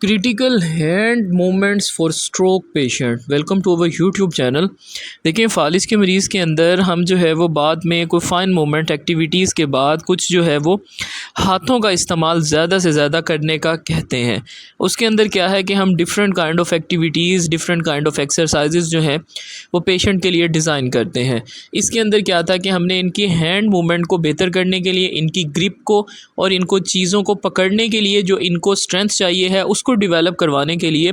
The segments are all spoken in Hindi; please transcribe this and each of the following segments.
Critical hand movements for stroke patient. Welcome to our YouTube channel. देखिए, फालिज के मरीज़ के अंदर हम जो है वो बाद में कोई फ़ाइन मूवमेंट एक्टिविटीज़ के बाद कुछ जो है वो हाथों का इस्तेमाल ज़्यादा से ज़्यादा करने का कहते हैं। उसके अंदर क्या है कि हम different kind of activities, different kind of exercises जो हैं वो पेशेंट के लिए डिज़ाइन करते हैं। इसके अंदर क्या था कि हमने इनकी हैंड मूवमेंट को बेहतर करने के लिए, इनकी ग्रिप को और इनको चीज़ों को पकड़ने के लिए जो इनको स्ट्रेंथ चाहिए है उसको डेवलप करवाने के लिए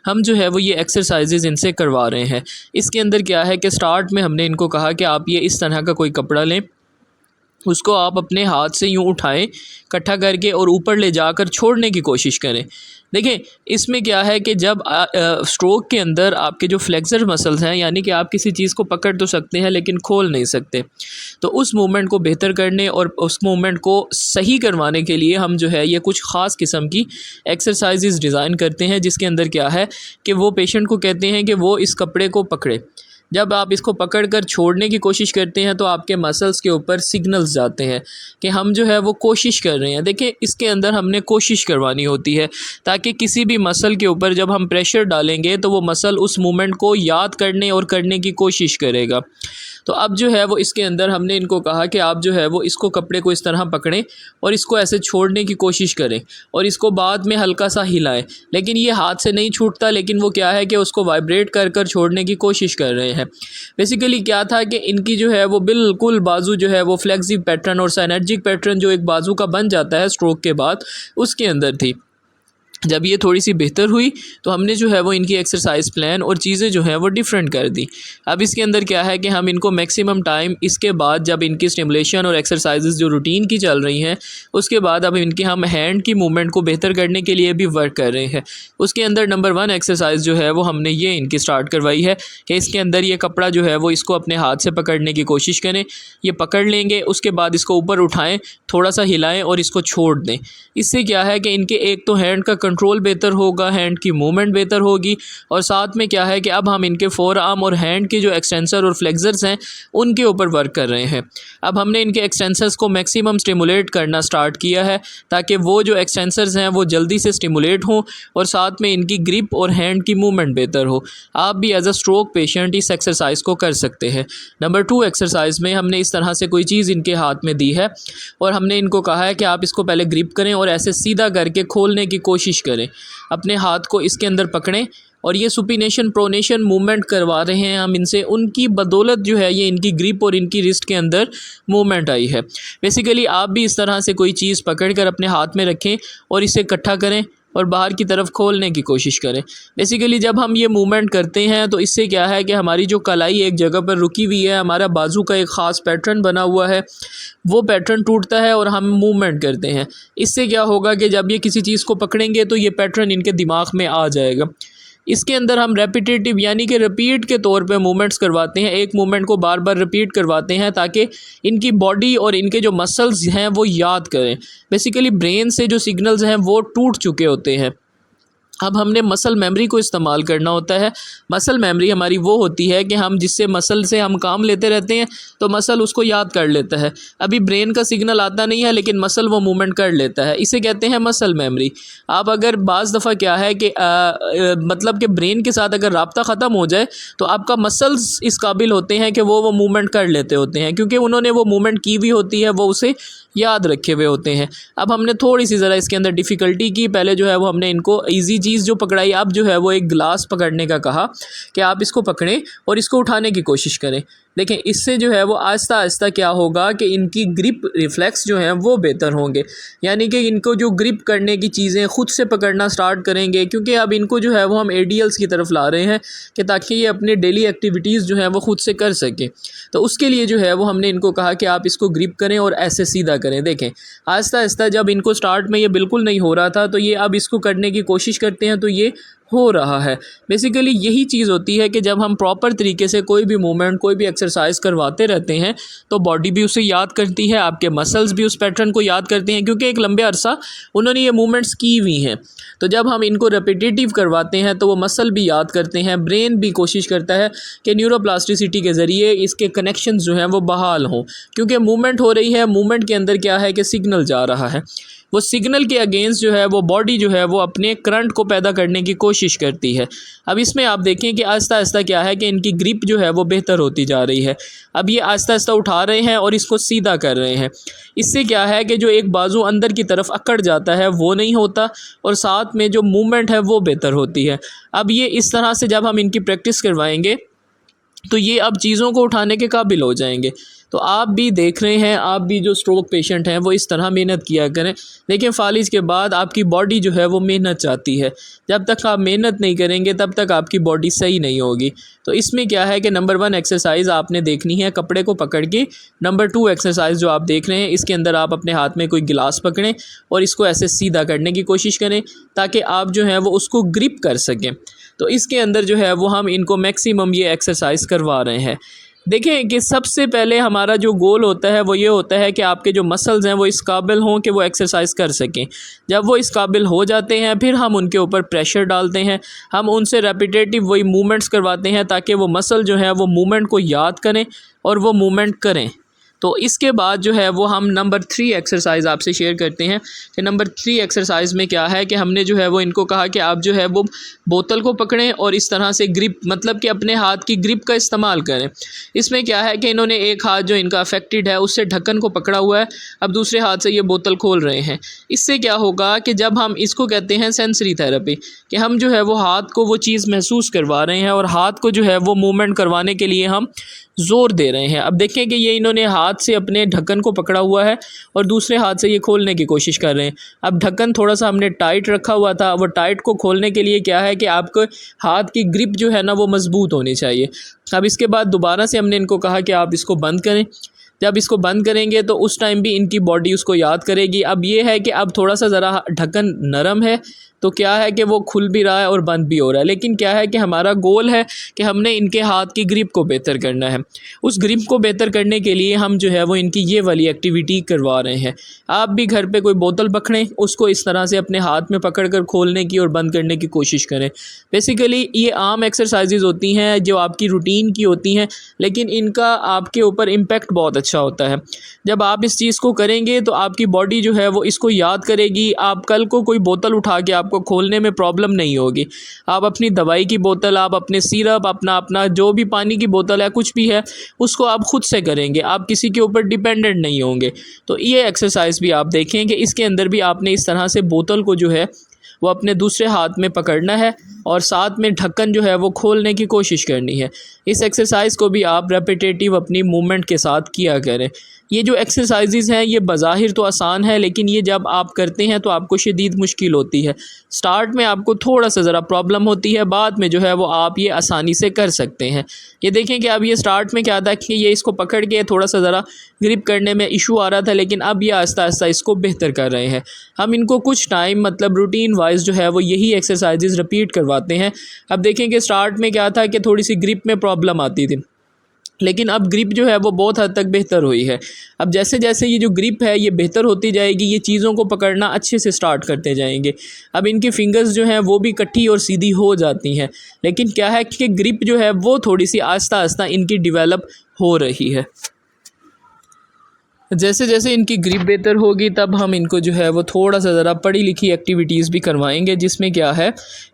हम जो है वो ये एक्सरसाइजेज़ इनसे करवा रहे हैं। इसके अंदर क्या है कि स्टार्ट में हमने इनको कहा कि आप ये इस तरह का कोई कपड़ा लें, उसको आप अपने हाथ से यूँ उठाएं इकट्ठा करके और ऊपर ले जाकर छोड़ने की कोशिश करें। देखें, इसमें क्या है कि जब स्ट्रोक के अंदर आपके जो फ्लेक्सर मसल्स हैं, यानी कि आप किसी चीज़ को पकड़ तो सकते हैं लेकिन खोल नहीं सकते, तो उस मूवमेंट को बेहतर करने और उस मूवमेंट को सही करवाने के लिए हम जो है ये कुछ ख़ास किस्म की एक्सरसाइजेज़ डिज़ाइन करते हैं। जिसके अंदर क्या है कि वो पेशेंट को कहते हैं कि वो इस कपड़े को पकड़े। जब आप इसको पकड़कर छोड़ने की कोशिश करते हैं तो आपके मसल्स के ऊपर सिग्नल्स जाते हैं कि हम जो है वो कोशिश कर रहे हैं। देखिए, इसके अंदर हमने कोशिश करवानी होती है ताकि किसी भी मसल के ऊपर जब हम प्रेशर डालेंगे तो वो मसल उस मूवमेंट को याद करने और करने की कोशिश करेगा। तो अब जो है वो इसके अंदर हमने इनको कहा कि आप जो है वो इसको कपड़े को इस तरह पकड़ें और इसको ऐसे छोड़ने की कोशिश करें और इसको बाद में हल्का सा हिलाएं। लेकिन ये हाथ से नहीं छूटता, लेकिन वो क्या है कि उसको वाइब्रेट कर कर छोड़ने की कोशिश कर रहे हैं। बेसिकली क्या था कि इनकी जो है वो बिल्कुल बाजू जो है वो फ्लेक्सिव पैटर्न और साइनेर्जिक पैटर्न जो एक बाजू का बन जाता है स्ट्रोक के बाद, उसके अंदर थी। जब ये थोड़ी सी बेहतर हुई तो हमने जो है वो इनकी एक्सरसाइज प्लान और चीज़ें जो हैं वो डिफरेंट कर दी। अब इसके अंदर क्या है कि हम इनको मैक्सिमम टाइम इसके बाद जब इनकी स्टिमुलेशन और एक्सरसाइजेज जो रूटीन की चल रही हैं उसके बाद अब इनके हम हैंड की मूवमेंट को बेहतर करने के लिए भी वर्क कर रहे हैं। उसके अंदर नंबर 1 एक्सरसाइज जो है वो हमने ये इनकी स्टार्ट करवाई है कि इसके अंदर ये कपड़ा जो है वो इसको अपने हाथ से पकड़ने की कोशिश करें। ये पकड़ लेंगे, उसके बाद इसको ऊपर उठाएँ, थोड़ा सा हिलाएँ और इसको छोड़ दें। इससे क्या है कि इनके एक तो हैंड का कंट्रोल बेहतर होगा, हैंड की मूवमेंट बेहतर होगी और साथ में क्या है कि अब हम इनके फोर आर्म और हैंड के जो एक्सटेंसर और फ्लेक्सर्स हैं उनके ऊपर वर्क कर रहे हैं। अब हमने इनके एक्सटेंसर्स को मैक्सिमम स्टिमुलेट करना स्टार्ट किया है ताकि वो जो एक्सटेंसर्स हैं वो जल्दी से स्टिमुलेट हों और साथ में इनकी ग्रिप और हैंड की मूवमेंट बेहतर हो। आप भी एज अ स्ट्रोक पेशेंट इस एक्सरसाइज को कर सकते हैं। नंबर 2 एक्सरसाइज में हमने इस तरह से कोई चीज़ इनके हाथ में दी है और हमने इनको कहा है कि आप इसको पहले ग्रिप करें और ऐसे सीधा करके खोलने की कोशिश करें। अपने हाथ को इसके अंदर पकड़ें और ये सुपिनेशन प्रोनेशन मूवमेंट करवा रहे हैं हम इनसे, उनकी बदौलत जो है ये इनकी ग्रिप और इनकी रिस्ट के अंदर मूवमेंट आई है। बेसिकली आप भी इस तरह से कोई चीज़ पकड़ कर अपने हाथ में रखें और इसे इकट्ठा करें और बाहर की तरफ खोलने की कोशिश करें। बेसिकली जब हम ये मूवमेंट करते हैं तो इससे क्या है कि हमारी जो कलाई एक जगह पर रुकी हुई है, हमारा बाजू का एक ख़ास पैटर्न बना हुआ है, वो पैटर्न टूटता है और हम मूवमेंट करते हैं। इससे क्या होगा कि जब ये किसी चीज़ को पकड़ेंगे तो ये पैटर्न इनके दिमाग में आ जाएगा। इसके अंदर हम रेपिटेटिव यानी कि रिपीट के तौर पे मूवमेंट्स करवाते हैं, एक मूवमेंट को बार बार रिपीट करवाते हैं ताकि इनकी बॉडी और इनके जो मसल्स हैं वो याद करें। बेसिकली ब्रेन से जो सिग्नल्स हैं वो टूट चुके होते हैं। अब हमने मसल मेमोरी को इस्तेमाल करना होता है। मसल मेमोरी हमारी वो होती है कि हम जिससे मसल से हम काम लेते रहते हैं तो मसल उसको याद कर लेता है। अभी ब्रेन का सिग्नल आता नहीं है लेकिन मसल वो मूवमेंट कर लेता है, इसे कहते हैं मसल मेमोरी। आप अगर बाज़ दफ़ा क्या है कि मतलब कि ब्रेन के साथ अगर राब्ता ख़त्म हो जाए तो आपका मसल्स इस काबिल होते हैं कि वो मूवमेंट कर लेते होते हैं, क्योंकि उन्होंने वो मूवमेंट की हुई होती है, वो उसे याद रखे हुए होते हैं। अब हमने थोड़ी सी ज़रा इसके अंदर डिफ़िकल्टी की। पहले जो है वो हमने इनको ईजी चीज़ जो पकड़ाई, अब जो है वो एक गिलास पकड़ने का कहा कि आप इसको पकड़ें और इसको उठाने की कोशिश करें। देखें, इससे जो है वो आहिस्ता आहिस्ता क्या होगा कि इनकी ग्रिप रिफ्लेक्स जो हैं वो बेहतर होंगे, यानी कि इनको जो ग्रिप करने की चीज़ें ख़ुद से पकड़ना स्टार्ट करेंगे, क्योंकि अब इनको जो है वो हम एडीएल्स की तरफ ला रहे हैं कि ताकि ये अपनी डेली एक्टिविटीज़ जो हैं वो ख़ुद से कर सकें। तो उसके लिए जो है वो हमने इनको कहा कि आप इसको ग्रिप करें और ऐसे सीधा करें। देखें, आहिस्ता आहिस्ता जब इनको स्टार्ट में ये बिल्कुल नहीं हो रहा था तो ये अब इसको करने की कोशिश करते हैं तो ये हो रहा है। बेसिकली यही चीज़ होती है कि जब हम प्रॉपर तरीके से कोई भी मूवमेंट, कोई भी एक्सरसाइज करवाते रहते हैं तो बॉडी भी उसे याद करती है, आपके मसल्स भी उस पैटर्न को याद करते हैं, क्योंकि एक लंबे अरसा उन्होंने ये मूवमेंट्स की हुई हैं। तो जब हम इनको रेपिटेटिव करवाते हैं तो वो मसल भी याद करते हैं, ब्रेन भी कोशिश करता है कि न्यूरोप्लास्टिसिटी के ज़रिए इसके कनेक्शंस जो हैं वो बहाल हों, क्योंकि मूवमेंट हो रही है, मूवमेंट के अंदर क्या है कि सिग्नल जा रहा है। वो सिग्नल के अगेंस्ट जो है वो बॉडी जो है वो अपने करंट को पैदा करने की कोशिश करती है। अब इसमें आप देखें कि आहिस्ता आहिस्ता क्या है कि इनकी ग्रिप जो है वो बेहतर होती जा रही है। अब ये आहिस्ता आहिस्ता उठा रहे हैं और इसको सीधा कर रहे हैं। इससे क्या है कि जो एक बाजू अंदर की तरफ अकड़ जाता है वो नहीं होता और साथ में जो मूवमेंट है वो बेहतर होती है। अब ये इस तरह से जब हम इनकी प्रैक्टिस करवाएंगे तो ये अब चीज़ों को उठाने के काबिल हो जाएंगे। तो आप भी देख रहे हैं, आप भी जो स्ट्रोक पेशेंट हैं वो इस तरह मेहनत किया करें। देखिए फालिज के बाद आपकी बॉडी जो है वो मेहनत चाहती है। जब तक आप मेहनत नहीं करेंगे तब तक आपकी बॉडी सही नहीं होगी। तो इसमें क्या है कि नंबर 1 एक्सरसाइज आपने देखनी है कपड़े को पकड़ के। नंबर 2 एक्सरसाइज जो आप देख रहे हैं इसके अंदर आप अपने हाथ में कोई गिलास पकड़ें और इसको ऐसे सीधा करने की कोशिश करें ताकि आप जो है वो उसको ग्रिप कर सकें। तो इसके अंदर जो है वो हम इनको मैक्सिमम ये एक्सरसाइज करवा रहे हैं। देखें कि सबसे पहले हमारा जो गोल होता है वो ये होता है कि आपके जो मसल्स हैं वो इस काबिल हों कि वो एक्सरसाइज कर सकें। जब वो इस काबिल हो जाते हैं फिर हम उनके ऊपर प्रेशर डालते हैं, हम उनसे रेपिटेटिव वही मूवमेंट्स करवाते हैं ताकि वो मसल जो है वो मूवमेंट को याद करें और वो मूवमेंट करें। तो इसके बाद जो है वो हम नंबर 3 एक्सरसाइज आपसे शेयर करते हैं कि नंबर 3 एक्सरसाइज में क्या है कि हमने जो है वो इनको कहा कि आप जो है वो बोतल को पकड़ें और इस तरह से ग्रिप मतलब कि अपने हाथ की ग्रिप का इस्तेमाल करें। इसमें क्या है कि इन्होंने एक हाथ जो इनका अफेक्टेड है उससे ढक्कन को पकड़ा हुआ है, अब दूसरे हाथ से ये बोतल खोल रहे हैं। इससे क्या होगा कि जब हम इसको कहते हैं सेंसरी थेरेपी कि हम जो है वो हाथ को वो चीज़ महसूस करवा रहे हैं और हाथ को जो है वो मूवमेंट करवाने के लिए हम ज़ोर दे रहे हैं। अब देखें कि ये इन्होंने हाथ से अपने ढक्कन को पकड़ा हुआ है और दूसरे हाथ से ये खोलने की कोशिश कर रहे हैं। अब ढक्कन थोड़ा सा हमने टाइट रखा हुआ था, वो टाइट को खोलने के लिए क्या है कि आपको हाथ की ग्रिप जो है ना वो मज़बूत होनी चाहिए। अब इसके बाद दोबारा से हमने इनको कहा कि आप इसको बंद करें। जब इसको बंद करेंगे तो उस टाइम भी इनकी बॉडी उसको याद करेगी। अब ये है कि अब थोड़ा सा ज़रा ढक्कन नरम है तो क्या है कि वो खुल भी रहा है और बंद भी हो रहा है, लेकिन क्या है कि हमारा गोल है कि हमने इनके हाथ की ग्रिप को बेहतर करना है। उस ग्रिप को बेहतर करने के लिए हम जो है वो इनकी ये वाली एक्टिविटी करवा रहे हैं। आप भी घर पे कोई बोतल पकड़ें, उसको इस तरह से अपने हाथ में पकड़ कर खोलने की और बंद करने की कोशिश करें। बेसिकली ये आम एक्सरसाइजेज़ होती हैं जो आपकी रूटीन की होती हैं, लेकिन इनका आपके ऊपर इम्पेक्ट बहुत अच्छा होता है। जब आप इस चीज़ को करेंगे तो आपकी बॉडी जो है वो इसको याद करेगी। आप कल को कोई बोतल उठा के आपको खोलने में प्रॉब्लम नहीं होगी। आप अपनी दवाई की बोतल, आप अपने सिरप, अपना जो भी पानी की बोतल है, कुछ भी है, उसको आप खुद से करेंगे, आप किसी के ऊपर डिपेंडेंट नहीं होंगे। तो ये एक्सरसाइज भी आप देखें कि इसके अंदर भी आपने इस तरह से बोतल को जो है वो अपने दूसरे हाथ में पकड़ना है और साथ में ढक्कन जो है वो खोलने की कोशिश करनी है। इस एक्सरसाइज को भी आप रेपिटेटिव अपनी मूवमेंट के साथ किया करें। ये जो एक्सरसाइजेस हैं ये बज़ाहिर तो आसान है, लेकिन ये जब आप करते हैं तो आपको शदीद मुश्किल होती है। स्टार्ट में आपको थोड़ा सा ज़रा प्रॉब्लम होती है, बाद में जो है वो आप ये आसानी से कर सकते हैं। ये देखें कि अब ये स्टार्ट में क्या था कि ये इसको पकड़ के थोड़ा सा ज़रा ग्रिप करने में इशू आ रहा था, लेकिन अब ये आहिस्ता आहिस्ता इसको बेहतर कर रहे हैं। हम इनको कुछ टाइम मतलब रूटीन वाइज जो है वो यही एक्सरसाइजेज रिपीट करवाते हैं। अब देखें कि स्टार्ट में क्या था कि थोड़ी सी ग्रिप में प्रॉब्लम आती थी, लेकिन अब ग्रिप जो है वो बहुत हद तक बेहतर हुई है। अब जैसे जैसे ये जो ग्रिप है ये बेहतर होती जाएगी, ये चीज़ों को पकड़ना अच्छे से स्टार्ट करते जाएंगे। अब इनकी फिंगर्स जो हैं वो भी कट्ठी और सीधी हो जाती हैं, लेकिन क्या है कि ग्रिप जो है वो थोड़ी सी आहिस्ता आहिस्ता इनकी डेवलप हो रही है। जैसे जैसे इनकी ग्रिप बेहतर होगी तब हम इनको जो है वो थोड़ा सा ज़रा पढ़ी लिखी एक्टिविटीज़ भी करवाएंगे, जिसमें क्या है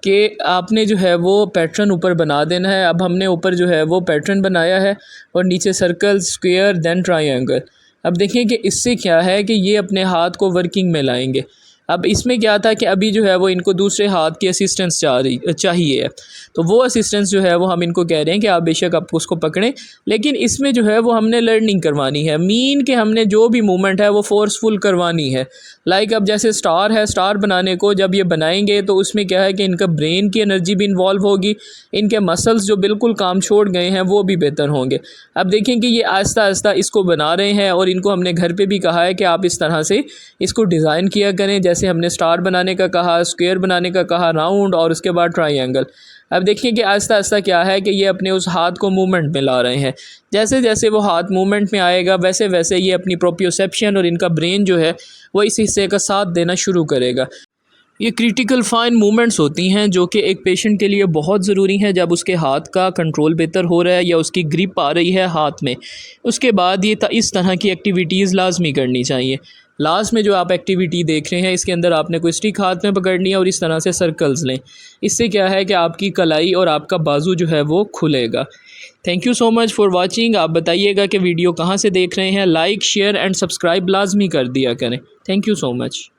कि आपने जो है वो पैटर्न ऊपर बना देना है। अब हमने ऊपर जो है वो पैटर्न बनाया है और नीचे सर्कल, स्क्वायर, देन ट्रायंगल। अब देखें कि इससे क्या है कि ये अपने हाथ को वर्किंग में लाएंगे। अब इसमें क्या था कि अभी जो है वो इनको दूसरे हाथ की असिस्टेंस चाहिए है, तो वो असिस्टेंस जो है वो हम इनको कह रहे हैं कि आप बेशक आप उसको पकड़ें, लेकिन इसमें जो है वो हमने लर्निंग करवानी है। मीन कि हमने जो भी मूवमेंट है वो फोर्सफुल करवानी है। लाइक अब जैसे स्टार है, स्टार बनाने को जब ये बनाएंगे तो उसमें क्या है कि इनका ब्रेन की एनर्जी भी इन्वॉल्व होगी, इनके मसल्स जो बिल्कुल काम छोड़ गए हैं वो भी बेहतर होंगे। अब देखें कि ये आहिस्ता आहिस्ता इसको बना रहे हैं और इनको हमने घर पे भी कहा है कि आप इस तरह से इसको डिज़ाइन किया करें, जैसे हमने स्टार बनाने का कहा, स्क्वायर बनाने का कहा, राउंड और उसके बाद ट्रायंगल। अब देखिए कि आहिस्ता आहिस्ता क्या है कि ये अपने उस हाथ को मूवमेंट में ला रहे हैं। जैसे जैसे वो हाथ मूवमेंट में आएगा वैसे वैसे ये अपनी प्रोप्रियोसेप्शन और इनका ब्रेन जो है वो इस हिस्से का साथ देना शुरू करेगा। ये क्रिटिकल फाइन मूवमेंट्स होती हैं जो कि एक पेशेंट के लिए बहुत ज़रूरी हैं। जब उसके हाथ का कंट्रोल बेहतर हो रहा है या उसकी ग्रिप आ रही है हाथ में, उसके बाद ये इस तरह की एक्टिविटीज़ लाजमी करनी चाहिए। लास्ट में जो आप एक्टिविटी देख रहे हैं इसके अंदर आपने कोई स्टिक हाथ में पकड़नी है और इस तरह से सर्कल्स लें। इससे क्या है कि आपकी कलाई और आपका बाजू जो है वो खुलेगा। Thank you so much for watching. आप बताइएगा कि वीडियो कहाँ से देख रहे हैं। लाइक शेयर एंड सब्सक्राइब लाजमी कर दिया करें। Thank you so much.